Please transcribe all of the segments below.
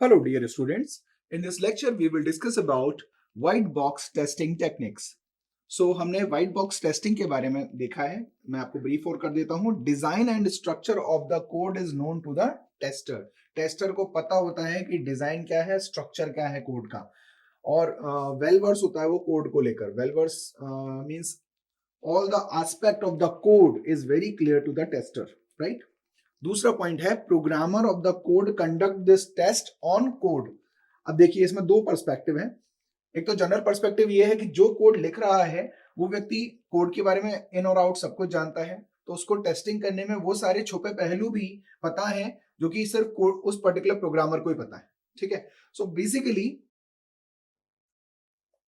Hello dear students, in this lecture we will discuss about white box testing techniques. हमने white box testing के बारे में देखा है. मैं आपको ब्रीफ और कर देता हूँ. Design and structure of the code is known to the tester. Tester को पता होता है कि डिजाइन क्या है, स्ट्रक्चर क्या है कोड का, और वेल वर्स होता है वो कोड को लेकर. Well verse means all the aspect of the code is very clear to the tester, right. दूसरा पॉइंट है programmer of the code conduct this test on code. अब देखिए इसमें दो पर्सपेक्टिव है. एक तो जनरल पर्सपेक्टिव ये है कि जो कोड लिख रहा है वो व्यक्ति कोड के बारे में इन और आउट सब कुछ जानता है, तो उसको टेस्टिंग करने में वो सारे छुपे पहलू भी पता है जो कि सिर्फ कोड उस पर्टिकुलर प्रोग्रामर को ही पता है. ठीक है. सो बेसिकली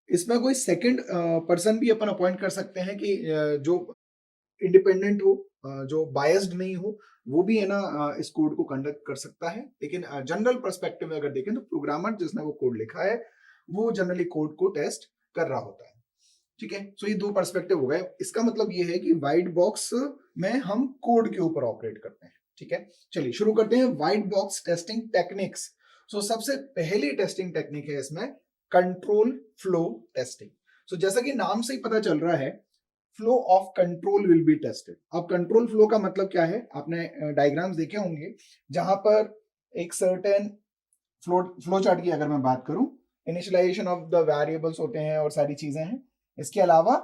इसमें कोई सेकंड पर्सन भी अपन अपॉइंट कर सकते हैं कि जो इंडिपेंडेंट हो, जो बायस्ड नहीं हो, वो भी है ना इस कोड को कंडक्ट कर सकता है. लेकिन जनरल पर्सपेक्टिव में अगर देखें तो प्रोग्रामर जिसने वो कोड लिखा है वो जनरली कोड को टेस्ट कर रहा होता है. ठीक है. सो ये दो पर्सपेक्टिव हो गए. इसका मतलब ये है कि व्हाइट बॉक्स में हम कोड के ऊपर ऑपरेट करते हैं. ठीक है. चलिए शुरू करते हैं व्हाइट बॉक्स टेस्टिंग टेक्निक्स. सो सबसे पहली टेस्टिंग टेक्निक है इसमें कंट्रोल फ्लो टेस्टिंग. सो जैसा कि नाम से ही पता चल रहा है, flow of control will be tested. अब कंट्रोल फ्लो का मतलब क्या है, आपने डायग्राम्स देखे होंगे जहां पर एक सर्टेन फ्लो चार्ट की अगर मैं बात करूं, इनिशियलाइजेशन ऑफ द वेरिएबल्स होते हैं और सारी चीजें हैं. इसके अलावा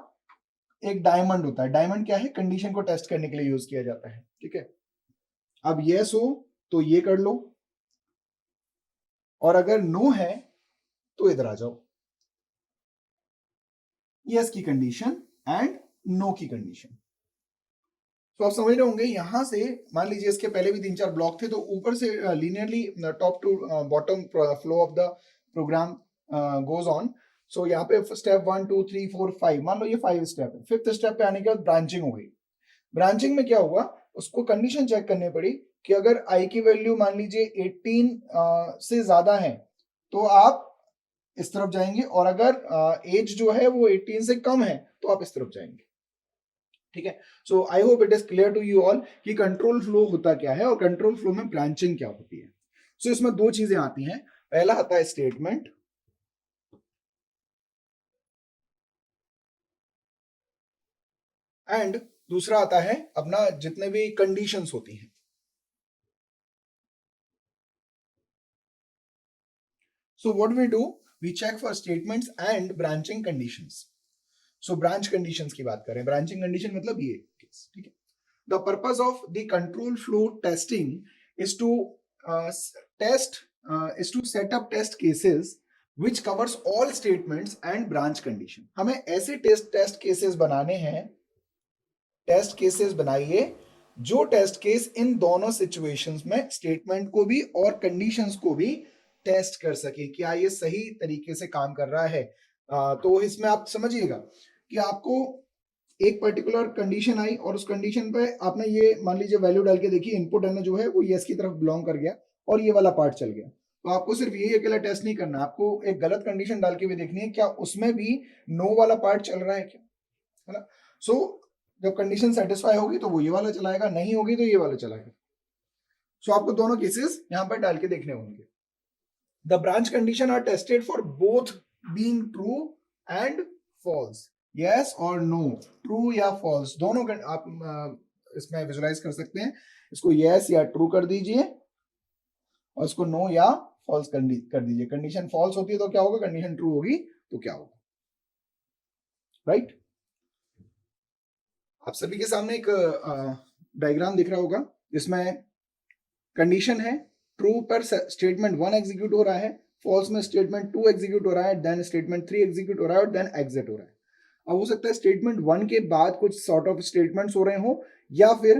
एक डायमंड होता है. डायमंड क्या है, कंडीशन को टेस्ट करने के लिए यूज किया जाता है. ठीक है. अब यस हो तो ये कर लो, और अगर नो है तो इधर आ जाओ. यस की कंडीशन एंड नो की कंडीशन. तो आप समझ रहे होंगे यहां से मान लीजिए इसके पहले भी 3-4 ब्लॉक थे, तो ऊपर से linearly top to bottom flow of the program goes on. So यहाँ पे स्टेप 1 2 3 4 5, मान लो ये 5 स्टेप है. 5th स्टेप पे आने के बाद ब्रांचिंग हो गई. ब्रांचिंग में क्या हुआ, उसको कंडीशन चेक करनी पड़ी कि अगर आई की वैल्यू मान लीजिए 18 से ज्यादा है तो आप इस तरफ जाएंगे, और अगर एज जो है वो 18 से कम है तो आप इस तरफ जाएंगे. ठीक है. So I hope it is clear to you all कि कंट्रोल फ्लो होता क्या है और कंट्रोल फ्लो में ब्रांचिंग क्या होती है. सो इसमें दो चीजें आती हैं. पहला आता है स्टेटमेंट, एंड दूसरा आता है अपना जितने भी कंडीशंस होती हैं. So what we do, we check for statements and branching conditions. So branch conditions की बात करें, ब्रांचिंग कंडीशन मतलब ये. ठीक है. The purpose of the control flow testing is to set up test cases which covers all statements and branch condition. हमें ऐसे test cases बनाने हैं. टेस्ट केसेस बनाइए जो टेस्ट केस इन दोनों सिचुएशंस में स्टेटमेंट को भी और कंडीशंस को भी टेस्ट कर सके, क्या ये सही तरीके से काम कर रहा है. तो इसमें आप समझिएगा कि आपको एक पर्टिकुलर कंडीशन आई और उस कंडीशन पे आपने ये मान लीजिए वैल्यू डाल के देखिए, इनपुट है ना जो है वो यस की तरफ बिलोंग कर गया और ये वाला पार्ट चल गया. तो आपको सिर्फ यही अकेला टेस्ट नहीं करना, आपको एक गलत कंडीशन डाल के भी देखनी है क्या उसमें भी नो वाला पार्ट चल रहा है क्या, है ना. सो जब कंडीशन सेटिस्फाई होगी तो वो ये वाला चलाएगा, नहीं होगी तो ये वाला चलाएगा. सो आपको दोनों केसेस यहां पर डाल के देखने होंगे. The branch condition are tested for both being true and false. Yes और नो, ट्रू या फॉल्स, दोनों आप इसमें विजुलाइज कर सकते हैं. इसको यस या ट्रू कर दीजिए और इसको नो या फॉल्स कर दीजिए. कंडीशन फॉल्स होती है तो क्या होगा, कंडीशन ट्रू होगी तो क्या होगा, राइट. आप सभी के सामने एक डायग्राम दिख रहा होगा जिसमें कंडीशन है, ट्रू पर स्टेटमेंट 1 एग्जीक्यूट हो रहा है, फॉल्स में स्टेटमेंट 2 एग्जीक्यूट हो रहा है, देन स्टेटमेंट 3 एग्जीक्यूट हो रहा है और देन एग्जिट हो रहा है. अब हो सकता है स्टेटमेंट 1 के बाद कुछ सॉर्ट ऑफ स्टेटमेंट्स हो रहे हो, या फिर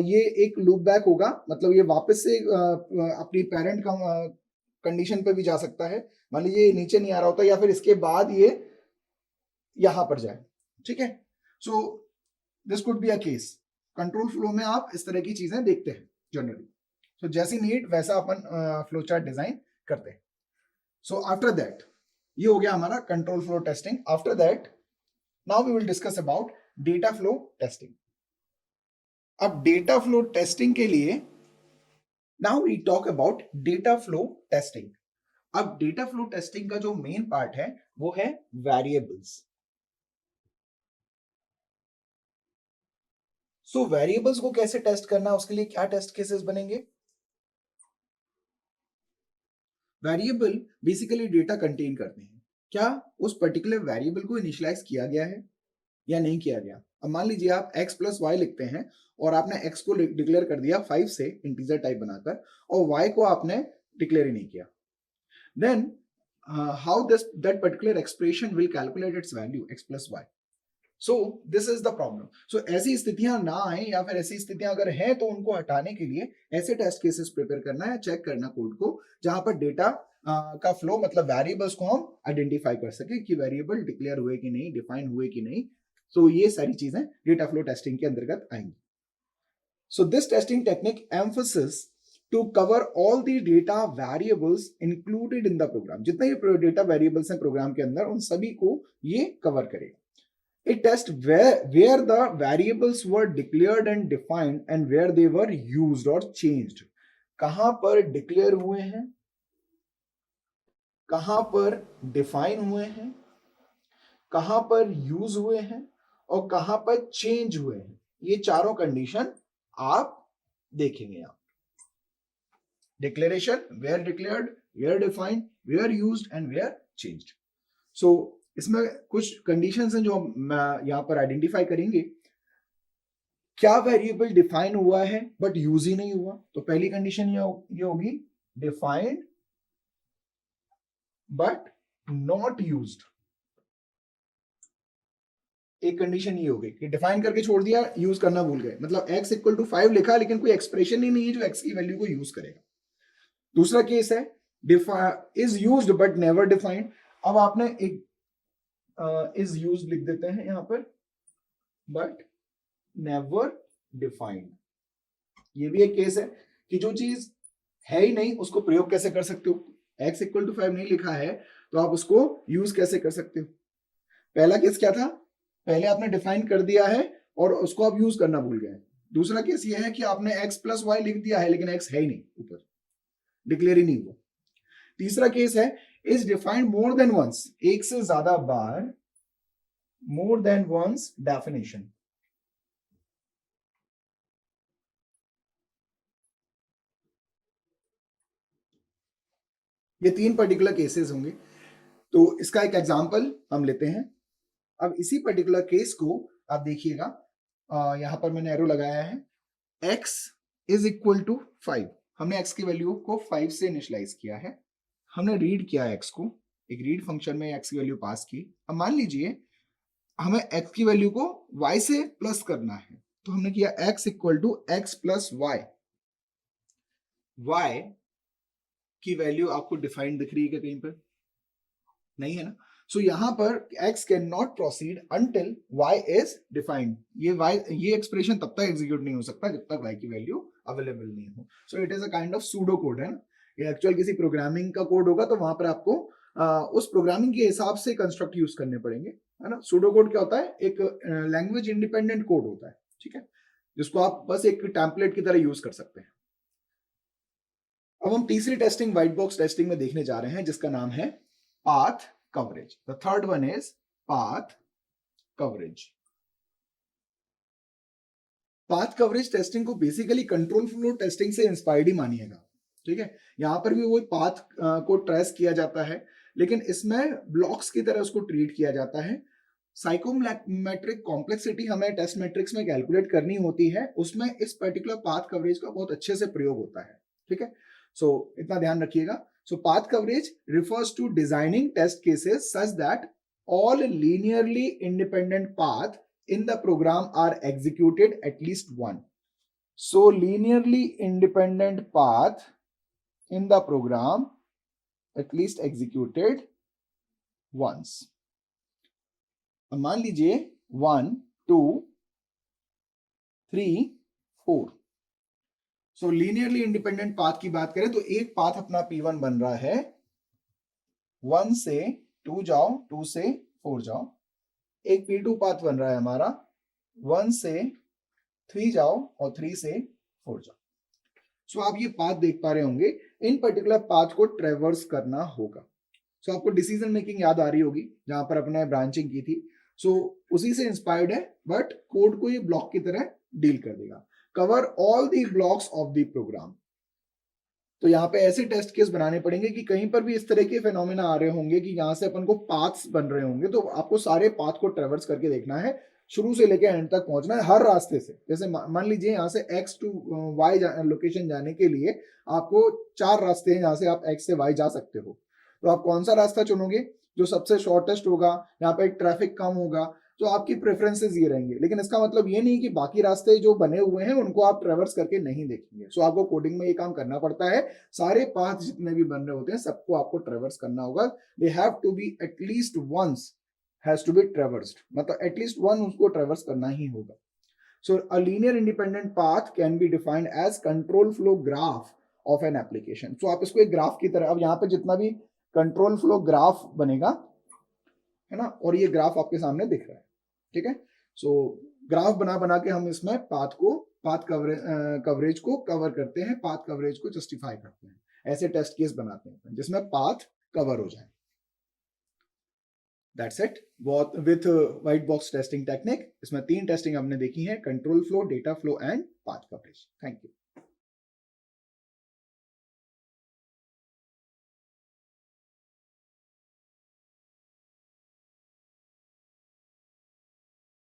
ये एक लूप बैक होगा, मतलब ये वापस से अपनी पेरेंट कंडीशन पे भी जा सकता है. मान लीजिए नीचे नहीं आ रहा होता, या फिर इसके बाद ये यहां पर जाए. ठीक है. So this could be a case. Control flow में आप इस तरह की चीजें देखते हैं जनरली. सो जैसी नीड वैसा अपन फ्लो चार्ट डिजाइन करते हैं. सो आफ्टर दैट ये हो गया हमारा control flow testing. After that now we will discuss about data flow testing. अब data flow testing के लिए now we talk about data flow testing. अब डेटा फ्लो टेस्टिंग का जो मेन पार्ट है वो है वेरिएबल्स। सो वेरिएबल्स को कैसे टेस्ट करना है, उसके लिए क्या टेस्ट केसेस बनेंगे? वेरिएबल बेसिकली डेटा कंटेन करते हैं। क्या उस पर्टिकुलर वेरिएबल को इनिशियलाइज किया गया है या नहीं किया गया? अब मान लीजिए आप x प्लस वाई लिखते हैं और आपने x को डिक्लेयर कर दिया 5 से इंटीजर टाइप बनाकर और y को आपने डिक्लेयर ही नहीं किया, then how this that particular expression will calculate its value x plus y. So this is the problem. So ऐसी स्थितियां ना आए या फिर ऐसी स्थितियां अगर हैं तो उनको हटाने के लिए ऐसे टेस्ट केसेस प्रिपेयर करना है, चेक करना कोड को, जहां पर डेटा का फ्लो मतलब वेरिएबल्स को हम आइडेंटिफाई कर सके कि वेरिएबल डिक्लेयर हुए कि नहीं, डिफाइन हुए कि नहीं। सो ये सारी चीजें डेटा फ्लो टेस्टिंग के अंतर्गत आएंगी। So this testing technique emphasis to cover all the data variables included in the program. जितने भी डेटा वेरिएबल्स हैं प्रोग्राम के अंदर उन सभी को ये कवर करेगा। A test where the variables were declared and defined and where they were used or changed. कहां पर डिक्लेयर हुए हैं, कहां पर डिफाइन हुए हैं, कहां पर यूज हुए हैं और कहां पर चेंज हुए हैं, ये चारों कंडीशन आप देखेंगे। आप declaration, where declared, where defined, where used and where changed. So इसमें कुछ कंडीशंस हैं जो हम यहां पर आइडेंटिफाई करेंगे। क्या वेरिएबल डिफाइन हुआ है बट यूज ही नहीं हुआ? तो पहली कंडीशन ये होगी डिफाइंड बट नॉट यूज्ड। एक कंडीशन ये होगी कि डिफाइन करके छोड़ दिया, यूज करना भूल गए, मतलब x इक्वल टू 5 लिखा लेकिन कोई एक्सप्रेशन ही नहीं है जो x की वैल्यू को यूज करेगा। दूसरा केस है is used but never defined. अब आपने एक इज यूज्ड लिख देते हैं यहां पर बट नेवर डिफाइंड। ये भी एक केस है कि जो चीज है ही नहीं उसको प्रयोग कैसे कर सकते हो? x इक्वल टू 5 नहीं लिखा है तो आप उसको यूज कैसे कर सकते हो? पहला केस क्या था? पहले आपने डिफाइन कर दिया है और उसको आप यूज करना भूल गए। दूसरा केस ये है कि आपने x प्लस वाई लिख दिया है लेकिन x है ही नहीं, ऊपर डिक्लेयर ही नहीं हुआ। तीसरा केस है is defined more than once, एक से ज्यादा बार, मोर देन वंस डेफिनेशन। ये तीन पर्टिकुलर केसेस होंगे। तो इसका एक एग्जांपल हम लेते हैं। अब इसी पर्टिकुलर केस को आप देखिएगा, यहां पर मैंने एरो लगाया है, x इज इक्वल टू 5। हमने x की वैल्यू को 5 से इनिशियलाइज किया है, हमने रीड किया x को, एक रीड फंक्शन में x की वैल्यू पास की। अब मान लीजिए हमें x की वैल्यू को y से प्लस करना है, तो हमने किया x equal to x plus y. y की वैल्यू आपको डिफाइंड दिख रही है क्या कहीं पर? नहीं है ना। सो यहां पर x can not proceed until y is defined. ये एक्सप्रेशन तब तक एग्जीक्यूट नहीं हो सकता जब तक y की वैल्यू अवेलेबल नहीं हो। So it is a kind of pseudo code, है ना। ये एक्चुअल किसी प्रोग्रामिंग का कोड होगा तो वहां पर आपको उस प्रोग्रामिंग के हिसाब से कंस्ट्रक्ट यूज करने पड़ेंगे, है ना। सूडो कोड क्या होता है? एक लैंग्वेज इंडिपेंडेंट कोड होता है, ठीक है, जिसको आप बस एक टेम्पलेट की तरह यूज कर सकते हैं। अब हम तीसरी टेस्टिंग व्हाइट बॉक्स टेस्टिंग में देखने जा रहे हैं जिसका नाम है path coverage. The third one is path coverage. Path coverage testing को बेसिकली कंट्रोल फ्लो टेस्टिंग से इंस्पायर्ड ही मानिएगा, ठीक है। यहां पर भी वही पाथ को ट्रेस किया जाता है लेकिन इसमें ब्लॉक्स की तरह उसको ट्रीट किया जाता है। साइकोमेट्रिक कॉम्प्लेक्सिटी हमें टेस्ट मैट्रिक्स में कैलकुलेट करनी होती है, उसमें इस पर्टिकुलर पाथ कवरेज का बहुत अच्छे से प्रयोग होता है, ठीक है। सो इतना ध्यान रखिएगा। So path coverage refers to designing test cases such that all linearly independent paths in the program are executed at least one. So linearly independent path in the program at least executed once. अब मान लीजिए 1 2 3 4। सो linearly independent path की बात करें तो एक path अपना P1 बन रहा है, 1 से 2 जाओ, 2 से 4 जाओ। एक P2 पाथ बन रहा है हमारा, 1 से 3 जाओ और 3 से 4 जाओ। सो आप ये पाथ देख पा रहे होंगे इन पर्टिकुलर पाथ को ट्रेवर्स करना होगा। सो आपको डिसीजन मेकिंग याद आ रही होगी जहां पर अपने ब्रांचिंग की थी। सो उसी से इंस्पायर्ड है, बट कोड को ये ब्लॉक की तरह डील कर देगा। Cover all the blocks of the program. तो यहाँ पे ऐसे टेस्ट केस बनाने पड़ेंगे कि कहीं पर भी इस तरह के फेनोमेना आ रहे होंगे कि यहाँ से अपन को पाथ्स बन रहे होंगे, तो आपको सारे पाथ को ट्रेवर्स करके देखना है, शुरू से लेकर एंड तक पहुंचना है हर रास्ते से। जैसे मान लीजिए यहाँ से x टू y लोकेशन जाने के लिए आपको 4 रास्ते हैं जहाँ से आप x से y जा सकते हो, तो आप कौन सा रास्ता चुनोगे? जो सबसे शॉर्टेस्ट होगा, यहाँ पे ट्रैफिक कम होगा, तो आपकी प्रेफरेंसेस ये रहेंगे। लेकिन इसका मतलब ये नहीं कि बाकी रास्ते जो बने हुए हैं उनको आप ट्रेवर्स करके नहीं देखेंगे। सो आपको कोडिंग में ये काम करना पड़ता है, सारे पाथ जितने भी बन रहे होते हैं सबको आपको ट्रेवर्स करना होगा। They have to be at least once has to be traversed, मतलब एटलीस्ट वन उसको ट्रेवर्स करना ही होगा। So a linear independent path can be defined as control flow graph of an application. So आप इसको एक ग्राफ की तरह, अब यहाँ पे जितना भी कंट्रोल फ्लो ग्राफ बनेगा है ना, और ये ग्राफ आपके सामने दिख रहा है, ठीक है। सो ग्राफ बना बना के हम इसमें पाथ कवरेज को कवर करते हैं, पाथ कवरेज को जस्टिफाई करते हैं, ऐसे टेस्ट केस बनाते हैं जिसमें पाथ कवर हो जाए। That's it with white box testing technique. इसमें 3 टेस्टिंग हमने देखी है, control flow, data flow and path coverage. Thank you.